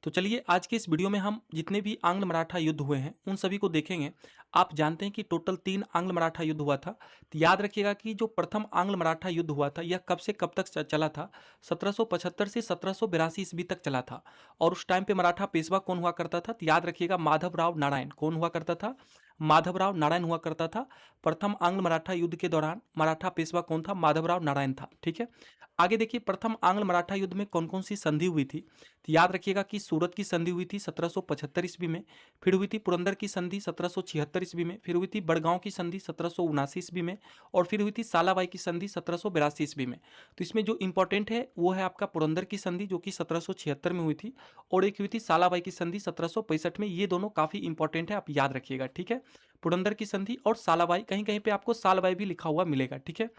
तो चलिए आज के इस वीडियो में हम जितने भी आंग्ल मराठा युद्ध हुए हैं उन सभी को देखेंगे। आप जानते हैं कि टोटल 3 आंग्ल मराठा युद्ध हुआ था। तो याद रखिएगा कि जो प्रथम आंग्ल मराठा युद्ध हुआ था यह कब से कब तक चला था। 1775 से 1782 ईस्वी तक चला था। और उस टाइम पे मराठा पेशवा कौन हुआ करता था, तो याद रखिएगा माधवराव नारायण। कौन हुआ करता था? माधवराव नारायण हुआ करता था। प्रथम आंग्ल मराठा युद्ध के दौरान मराठा पेशवा कौन था? माधवराव नारायण था। ठीक है, आगे देखिए प्रथम आंग्ल मराठा युद्ध में कौन कौन सी संधि हुई थी। तो याद रखिएगा कि सूरत की संधि हुई थी 1775 ईस्वी में। फिर हुई थी पुरंदर की संधि 1776 ईस्वी में। फिर हुई थी बड़गांव की संधि 1779 ईस्वी में। और फिर हुई थी सालाबाई की संधि 1782 ईस्वी में। तो इसमें जो इंपॉर्टेंट है वो है आपका पुरंदर की संधि जो कि 1776 में हुई थी। और एक हुई थी सालाबाई की संधि 1765 में। ये दोनों काफी इंपॉर्टेंट है, आप याद रखिएगा। ठीक है, पुरंदर की संधि और सालाबाई, कहीं कहीं पे आपको सालबाई भी लिखा हुआ मिलेगा। ठीक है,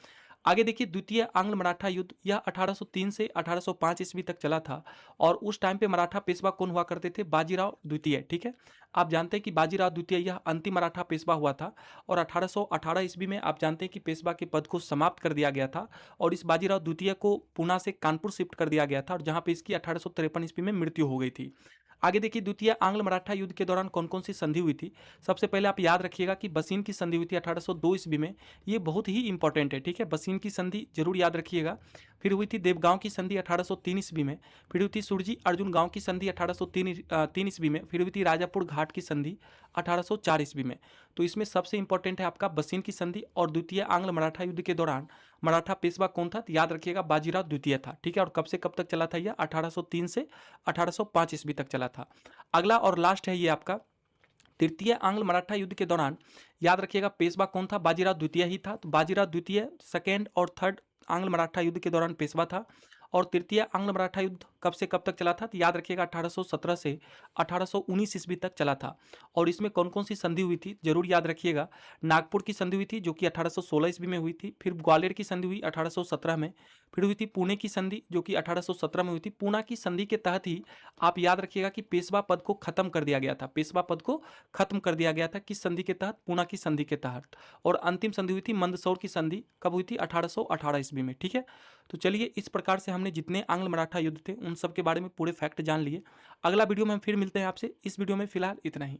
आगे देखिए द्वितीय आंग्ल मराठा युद्ध यह 1803 से 1805 ईस्वी तक चला था। और उस टाइम पे मराठा पेशवा कौन हुआ करते थे? बाजीराव द्वितीय। ठीक है, आप जानते हैं कि बाजीराव द्वितीय यह अंतिम मराठा पेशवा हुआ था। और 1818 ईस्वी में आप जानते हैं कि पेशवा के पद को समाप्त कर दिया गया था। और इस बाजीराव द्वितीय को पुणे से कानपुर शिफ्ट कर दिया गया था, और जहां पे इसकी 1853 ईस्वी में मृत्यु हो गई थी। आगे देखिए द्वितीय आंग्ल मराठा युद्ध के दौरान कौन कौन सी संधि हुई थी। सबसे पहले आप याद रखिएगा कि बसीन की संधि हुई थी 1802 ईस्वी में। ये बहुत ही इंपॉर्टेंट है। ठीक है, बसीन की संधि जरूर याद रखिएगा। फिर हुई थी देवगांव की संधि 1803 ईस्वी में। फिर हुई थी सुरजी अर्जुन गांव की संधि 1803 ईस्वी में। फिर हुई थी राजापुर घाट की संधि 1804 ईस्वी में। तो इसमें सबसे इंपॉर्टेंट है आपका बसीन की संधि। और द्वितीय आंग्ल मराठा युद्ध के दौरान मराठा पेशवा कौन था? तो याद रखिएगा बाजीराव द्वितीय था। ठीक है, और कब से कब तक चला था? यह 1803 से 1805 ईस्वी तक चला था। अगला और लास्ट है ये आपका तृतीय आंग्ल मराठा युद्ध के दौरान। याद रखिएगा पेशवा कौन था? बाजीराव द्वितीय ही था। तो बाजीराव द्वितीय सेकेंड और थर्ड आंग्ल मराठा युद्ध के दौरान पेशवा था। और तृतीय आंग्ल मराठा युद्ध कब से कब तक चला था? तो याद रखिएगा 1817 से 1819 ईस्वी तक चला था। और इसमें कौन कौन सी संधि हुई थी जरूर याद रखिएगा। नागपुर की संधि हुई थी जो कि 1816 ईस्वी में हुई थी। फिर ग्वालियर की संधि हुई 1817 में। फिर हुई थी पुणे की संधि जो कि 1817 में हुई थी। पुणे की संधि के तहत ही आप याद रखिएगा कि पेशवा पद को खत्म कर दिया गया था। पेशवा पद को खत्म कर दिया गया था किस संधि के तहत? पुणे की संधि के तहत। और अंतिम संधि हुई थी मंदसौर की संधि, कब हुई थी? 1818 ईस्वी में। ठीक है, तो चलिए इस प्रकार से हमने जितने आंग्ल मराठा युद्ध थे उन सब के बारे में पूरे फैक्ट जान लिए। अगला वीडियो में हम फिर मिलते हैं आपसे। इस वीडियो में फिलहाल इतना ही।